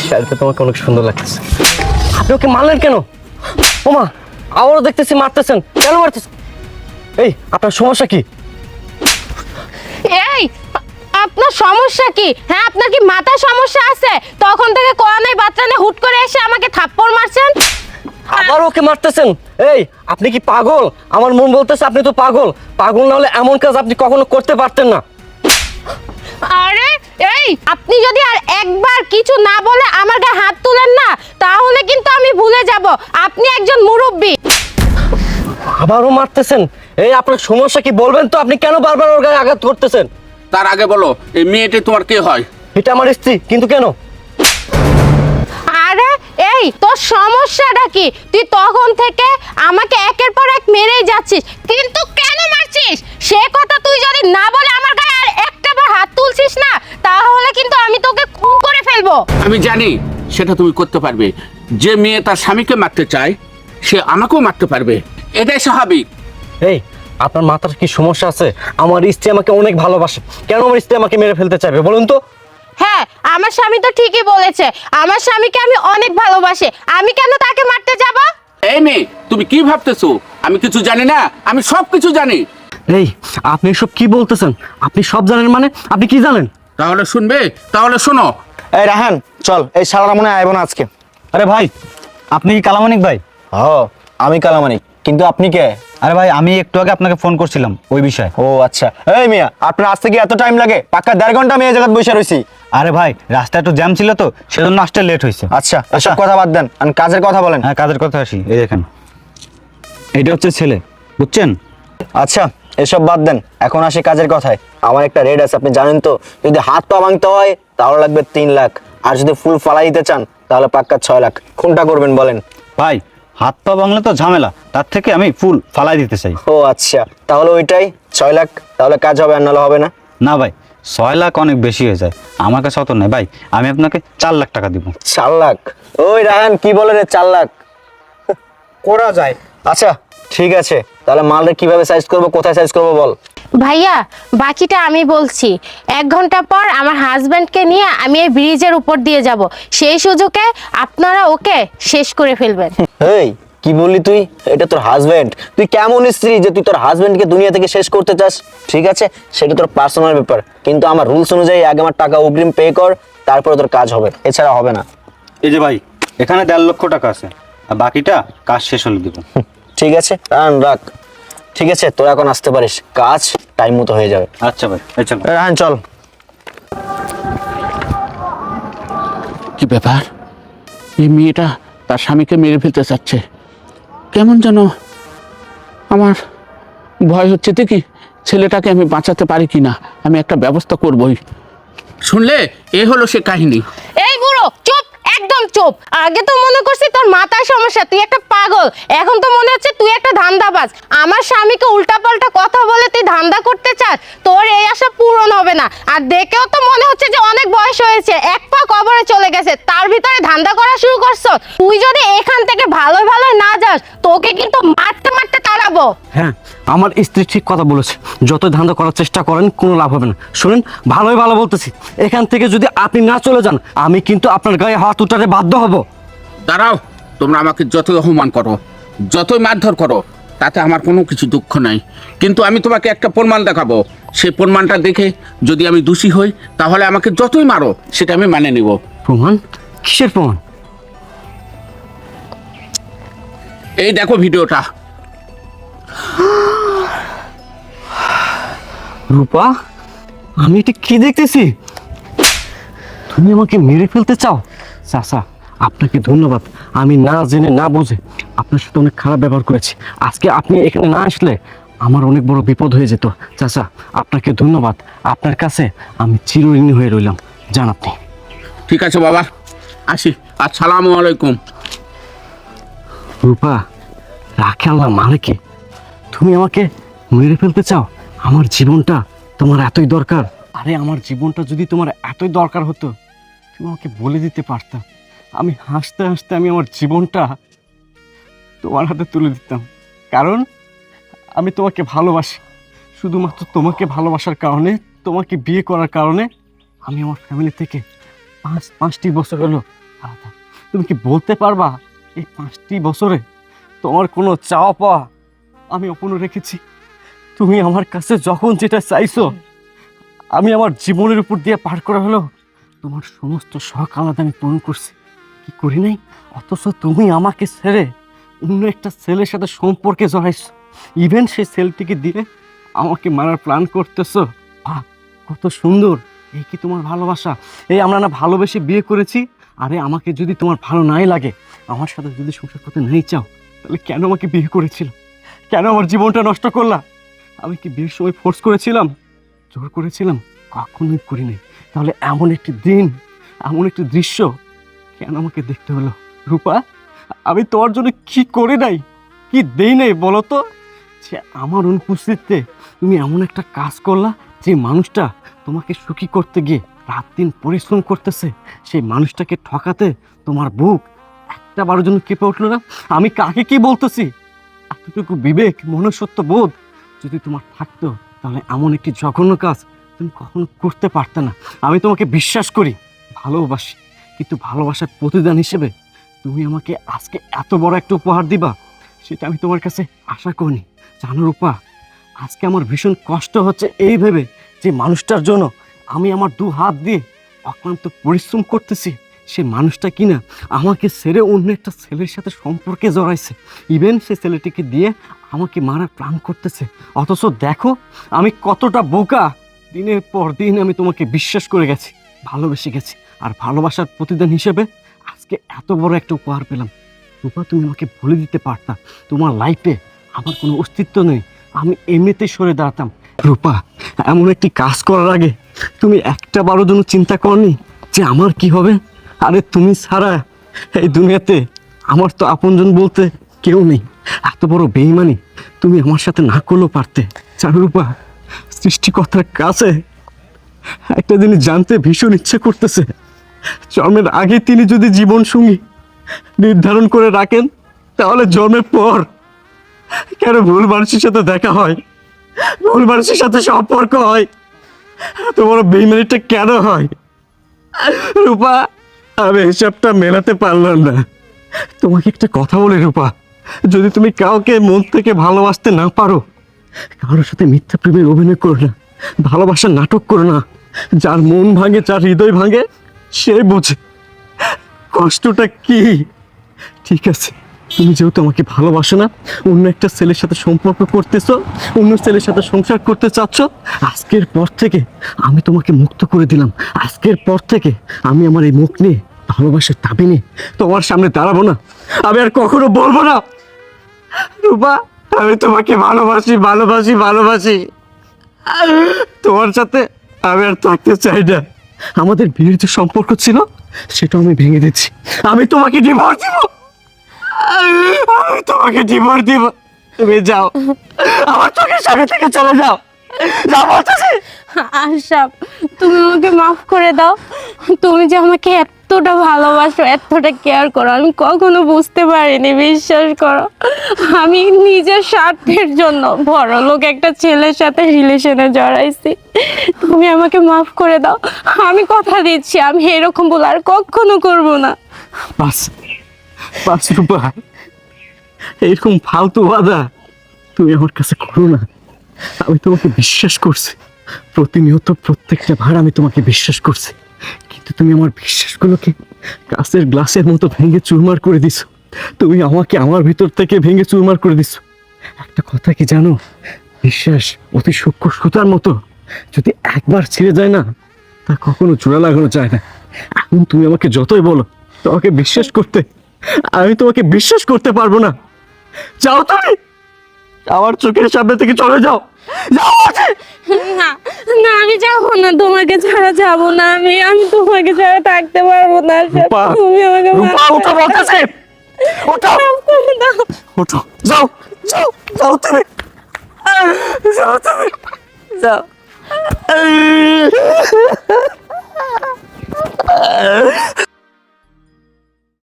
শাড়িতে তোমাকে অনেক সুন্দর লাগতেছে। আপনি ওকে মারলেন কেন? ওমা, আবারও দেখতেছি মারতেছেন, কেন মারতেছেন? এই আপনার সমস্যা কি? এই আপনার সমস্যা কি? হ্যাঁ, আপনার কি মাথায় সমস্যা আছে? তখন থেকে কোয়া নাই বাচ্চা নেই, হুট করে এসে আমাকে থাপ্পড় মারছেন। আবার ওকে মারতেছেন? এই আপনি কি পাগল? আমার মন বলতেছে আপনি তো পাগল। পাগল না হলে এমন কাজ আপনি কখনো করতে পারতেন না। আরে এই, আপনি যদি আর একবার কিছু না বলে আমার গায়ে হাত তুলেন না, তাহলে কিন্তু আমি ভুলে যাব আপনি একজন মুরব্বী। আবারও মারতেছেন? এই আপনার সমস্যা কি বলবেন তো? আপনি কেন বারবার ওর গায়ে আঘাত করতেছেন? তার আগে বলো, এই মেয়েটি তোমার কে হয়? এটা আমার স্ত্রী, কিন্তু কেন? আরে এই, তোর সমস্যাটা কি? তুই তখন থেকে আমাকে একের পর এক মেরেই যাচ্ছিস, কিন্তু কেন মারছিস সে কথা তুই যদি না বলে আমার গায়ে আর একটাবার হাত তুলছিস না, তাহলে কিন্তু আমি তোকে খুন করে ফেলবো। আমি জানি সেটা তুমি করতে পারবে। যে মেয়ে তার স্বামীকে মারতে চায় সে আমাকেও মারতে পারবে, এটাই স্বাভাবিক। এই আপনার মাথার কি সমস্যা আছে? আমার স্ত্রী আমাকে অনেক ভালোবাসে, কেন আমার স্ত্রী আমাকে মেরে ফেলতে চাইবে বলুন তো? হ্যাঁ, আমার স্বামী তো ঠিকই বলেছে, আমার স্বামীকে আমি অনেক ভালোবাসি, আমি কেন তাকে মারতে যাব? এই মেয়ে, তুমি কি ভাবতেছো আমি কিছু জানি না? আমি সব কিছু জানি। এই আপনি সব কি বলতেছেন? আপনি সব জানেন মানে আপনি কি জানেন? তাহলে শুনবে, তাহলে শোনো। এই রাহান, চল, এই শালারা মনে হয় আইব না আজকে। আরে ভাই, আপনি কি কালামানিক ভাই? হ, আমি কালামানিক, কিন্তু আপনি কে? আরে ভাই, আমি একটু আগে আপনাকে ফোন করছিলাম ওই বিষয়ে। ও আচ্ছা। এই মিয়া, আপনার আসতে কি এত টাইম লাগে? পাক্কা 1.5 ঘন্টা আমি এই জায়গায় বসে রইছি। আরে ভাই, রাস্তায় একটু জ্যাম ছিল তো, সেজন্য আসতে লেট হয়েছে। আচ্ছা, এসব কথা বাদ দেন, আর কাজের কথা বলেন। হ্যাঁ, কাজের কথা আসি। এই দেখেন, এইটা হচ্ছে ছেলে, বুঝছেন? আচ্ছা, এসব বাদ দেন, এখন আসি কাজের কথায়। আমার একটা রেট আছে, আপনি জানেন তো? যদি হাত পা ভাঙতে হয় তাহলে লাগবে 3 লাখ, আর যদি ফুল ফালাই দিতে চান তাহলে পাক্কা 6 লাখ। কোনটা করবেন বলেন? ভাই, হাত পা ভাঙলে তো ঝামেলা, তার থেকে আমি ফুল ফালাই দিতে চাই। ও আচ্ছা, তাহলে ওইটাই 6 লাখ। তাহলে কাজ হবে, আর নাহলে হবে না। না ভাই, 6 লাখ অনেক বেশি হয়ে যায়, আমার কাছে অত নেই ভাই, আমি আপনাকে 4 লাখ টাকা দিব। 4 লাখ? ওই রাহান কি বলে রে, 4 লাখ করা যায়? আচ্ছা ঠিক আছে, তাহলে মালটা কিভাবে সাইজ করব, কোথায় সাইজ করব বল? ভাইয়া, বাকিটা আমি বলছি। 1 ঘন্টা পর আমার হাজবেন্ডকে নিয়ে আমি এই ব্রিজের উপর দিয়ে যাব, সেই সুযোগে আপনারা ওকে শেষ করে ফেলবেন। এই কি বললি তুই? এটা তোর হাজবেন্ড? তুই কেমন স্ত্রী যে তুই তোর হাজবেন্ডকে দুনিয়া থেকে শেষ করতে চাস? ঠিক আছে, সেটা তোর পার্সোনাল ব্যাপার, কিন্তু আমার রুলস অনুযায়ী আগে আমার টাকা অগ্রিম পে কর, তারপরে তোর কাজ হবে, এছাড়া হবে না। এই যে ভাই, এখানে 1.5 লক্ষ টাকা আছে, আর বাকিটা কাজ শেষ হলে দিব। ঠিক আছে, রান রাখ। ঠিক আছে, তোরা এখন আসতে পারিস, কাজ টাইম মতো হয়ে যাবে। আচ্ছা ভাই, এই চলো। রান চল। কি ব্যাপার? এই মেয়েটা তার স্বামীকে মেরে ফেলতে চাচ্ছে, কেমন যেন আমার ভয় হচ্ছে। দেখি ছেলেটাকে আমি বাঁচাতে পারি কিনা, আমি একটা ব্যবস্থা করবই। শুনলে, এ হলো সে কাহিনী। এই বুড়ো চুপ, একদম চুপ। আগে তো মনে করছি তোর মাথায় সমস্যা, তুই একটা পাগল, এখন তো মনে হচ্ছে তুই একটা ধান্দাবাজ। আমার স্বামীকে উল্টাপাল্টা কথা বলে তুই ধান্দা করতে চাস? তোর এই আশা পূরণ হবে না। আর দেখেও তো মনে হচ্ছে যে অনেক বয়স হয়েছে, 1 পা কবরে চলে গেছে, তার ভিতরে ধান্দা করা শুরু করছো। তুই যদি এখান থেকে ভালো ভালো না যাস, তোকে কিন্তু মারতে মারতে তাড়াবো। হ্যাঁ, আমার স্ত্রী ঠিক কথা বলেছে, যত ধান্দা করার চেষ্টা করেন কোনো লাভ হবে না। শুনুন, ভালোই ভালো বলতেছি, এখান থেকে যদি আপনি না চলে যান আমি কিন্তু আপনার গায়ে হাত উঠাতে বাধ্য হব। দাঁড়াও, তোমরা আমাকে যতই অপমান করো, যতই মারধর করো, তাতে আমার কোনো কিছু দুঃখ নাই, কিন্তু আমি তোমাকে একটা প্রমাণ দেখাবো। সেই প্রমাণটা দেখে যদি আমি দোষী হই, তাহলে আমাকে যতই মারো সেটা আমি মানে নিব। প্রমাণ? কিসের প্রমাণ? এই দেখো ভিডিওটা। রূপা, আমি এটা কি দেখতেছি? তুমি আমাকে মেরে ফেলতে চাও? চাচা, আপনাকে ধন্যবাদ। আমি না জেনে না বুঝে আপনার সাথে অনেক খারাপ ব্যবহার করেছি। আজকে আপনি এখানে না আসলে আমার অনেক বড় বিপদ হয়ে যেত। চাচা, আপনাকে ধন্যবাদ। আপনার কাছে আমি চিরঋণী হয়ে রইলাম। যান আপনি। ঠিক আছে বাবা, আসি। আসসালামু আলাইকুম। রূপা, রাখে আল্লাহ মালিকে, তুমি আমাকে মেরে ফেলতে চাও? আমার জীবনটা তোমার এতই দরকার? আরে আমার জীবনটা যদি তোমার এতই দরকার হতো, তুমি আমাকে বলে দিতে পারতাম। আমি হাসতে হাসতে আমি আমার জীবনটা তোমার হাতে তুলে দিতাম, কারণ আমি তোমাকে ভালোবাসি। শুধুমাত্র তোমাকে ভালোবাসার কারণে, তোমাকে বিয়ে করার কারণে আমি আমার ফ্যামিলি থেকে 5টি বছর হলো তুমি কি বলতে পারবা এই 5টি বছরে তোমার কোনো চাওয়া পাওয়া আমি অপূর্ণ রেখেছি? তুমি আমার কাছে যখন যেটা চাইছো আমি আমার জীবনের উপর দিয়ে পার করা হলো তোমার সমস্ত শখ আলাদা আমি পূরণ করছি, কি করি নাই? অথচ তুমি আমাকে ছেড়ে অন্য একটা ছেলের সাথে সম্পর্কে জড়াইছো, ইভেন সেই ছেলেটিকে দিয়ে আমাকে মারার প্ল্যান করতেছো। বাহ, কত সুন্দর! এই কি তোমার ভালোবাসা? এই আমরা না ভালোবেসে বিয়ে করেছি। আরে আমাকে যদি তোমার ভালো নাই লাগে, আমার সাথে যদি সংসার করতে নাই চাও, তাহলে কেন আমাকে বিয়ে করেছিল? কেন আমার জীবনটা নষ্ট করলা? আমি কি বিয়ের সময় ফোর্স করেছিলাম, জোর করেছিলাম? কখনোই করি নাই। তাহলে এমন একটি দিন, এমন একটি দৃশ্য কেন আমাকে দেখতে হলো? রূপা, আমি তোমার জন্য কি করে নাই, কি দেই নাই বলো তো? যে আমার অনুপস্থিতিতে তুমি এমন একটা কাজ করলা, যে মানুষটা তোমাকে সুখী করতে গিয়ে রাত দিন পরিশ্রম করতেছে, সেই মানুষটাকে ঠকাতে তোমার বুক একটা বারের জন্য কেঁপে উঠলো না? আমি কাকে কি বলতেছি? এতটুকু বিবেক, মনুষ্যত্ব বোধ যদি তোমার থাকতো, তাহলে এমন একটি জঘন্য কাজ তুমি কখনো করতে পারতে না। আমি তোমাকে বিশ্বাস করি, ভালোবাসি, কিন্তু ভালোবাসার প্রতিদান হিসেবে তুমি আমাকে আজকে এত বড় একটা উপহার দিবা, সেটা আমি তোমার কাছে আশা করিনি। জানো রূপা, আজকে আমার ভীষণ কষ্ট হচ্ছে এই ভেবে যে মানুষটার জন্য আমি আমার 2 হাত দিয়ে অক্লান্ত পরিশ্রম করতেছি, সে মানুষটা কিনা আমাকে ছেড়ে অন্য একটা ছেলের সাথে সম্পর্কে জড়াইছে, ইভেন সে ছেলেটিকে দিয়ে আমাকে মারার প্ল্যান করতেছে। অথচ দেখো আমি কতটা বোকা! দিনের পর দিন আমি তোমাকে বিশ্বাস করে গেছি, ভালোবেসে গেছি, আর ভালোবাসার প্রতিদান হিসেবে আজকে এত বড় একটা উপহার পেলাম। রূপা, তুমি আমাকে বলে দিতে পারতা তোমার লাইফে আমার কোনো অস্তিত্ব নেই, আমি এমনিতেই সরে দাঁড়াতাম। রূপা, এমন একটি কাজ করার আগে তুমি একটা বারো জন্য চিন্তা করনি যে আমার কি হবে? আরে তুমি ছাড়া এই দুনিয়াতে আমার তো আপনজন বলতে কেউ নেই। এত বড় বেইমানি তুমি আমার সাথে না করলেও পারতে। জানো রূপা, সৃষ্টিকর্তার কাছে একটা জিনিস জানতে ভীষণ ইচ্ছে করতেছে, জন্মের আগে তিনি যদি জীবন সঙ্গী নির্ধারণ করে রাখেন, তাহলে জন্মের পর কেন ভুল মানুষের সাথে দেখা হয়, ভুল মানুষের সাথে সম্পর্ক হয়, এত বড় বেইমানিটা কেন হয়? রূপা, আমি হিসাবটা মেলাতে পারলাম না। তোমাকে একটা কথা বলি রূপা, যদি তুমি কাউকে মন থেকে ভালোবাসতে না পারো, কারোর সাথে মিথ্যা প্রেমের অভিনয় করো না, ভালোবাসার নাটক করো না। যার মন ভাঙে, যার হৃদয় ভাঙে, সে বোঝে কষ্টটা কি। ঠিক আছে, তুমি যেহেতু আমাকে ভালোবাসো না, অন্য একটা ছেলের সাথে সম্পর্ক করতেছো, অন্য ছেলের সাথে সংসার করতে চাচ্ছ, আজকের পর থেকে আমি তোমাকে মুক্ত করে দিলাম। আজকের পর থেকে আমি আমার এই মুখ নিয়ে, ভালোবাসার দাবি নিয়ে তোমার সামনে দাঁড়াবো না, আমি আর কখনো বলবো না রূপা, আমি তোমাকে ভালোবাসি, ভালোবাসি, ভালোবাসি। তোমার সাথে আমি আর থাকতে চাই না। আমাদের বিয়ের যে সম্পর্ক ছিল, সেটা আমি ভেঙে দিচ্ছি। আমি তোমাকে ডিভোর্স দিব, আমি তোমাকে ডিভোর্স দিব। তুমি যাও, আমার চোখের সামনে থেকে চলে যাও, যাও বলতেছি। আশরাফ, তুমি আমাকে মাফ করে দাও। তুমি যে আমাকে এতটা ভালোবাসো, এতটা কেয়ার করো, আমি কখনো বুঝতে পারিনি। বিশ্বাস করো, আমি নিজের স্বার্থের জন্য বড়লোক একটা ছেলের সাথে রিলেশনে জড়াইছি। তুমি আমাকে মাফ করে দাও। আমি কথা দিচ্ছি, আমি এরকম ভুল আর কখনো করবো না। বাস বাস রূপা, এরকম ফালতু বাধা তুমি আমার কাছে করো না। আমি তোমাকে বিশ্বাস করছি, প্রতিনিয়ত প্রত্যেকটা ভার আমি তোমাকে বিশ্বাস করছি, কিন্তু তুমি আমার বিশ্বাসগুলোকে কাঁচের গ্লাসের মতো ভেঙে চুরমার করে দিছো। তুমি আমাকে আমার ভিতর থেকে ভেঙে চুরমার করে দিছো। একটা কথা কি জানো, বিশ্বাস অতি সূক্ষ্ম সুতার মতো, যদি একবার ছিঁড়ে যায় না, তা কখনো জোড়া লাগানো যায় না। এখন তুমি আমাকে যতই বলো তোমাকে বিশ্বাস করতে, আমি তোমাকে বিশ্বাস করতে পারবো না। যাও তুমি, আমার চোখের সামনে থেকে চলে যাও, যাও বলছি। না না, আমি যাবো না, তোমাকে ছাড়া যাবো না। আমি তোমাকে ছাড়া থাকতে পারবো না। রূপা, তুমি আমাকে রূপা, ওঠো বলতেছি, ওঠো, ওঠো, যাও, যাও, যাও তুমি, যাও তুমি, যাও।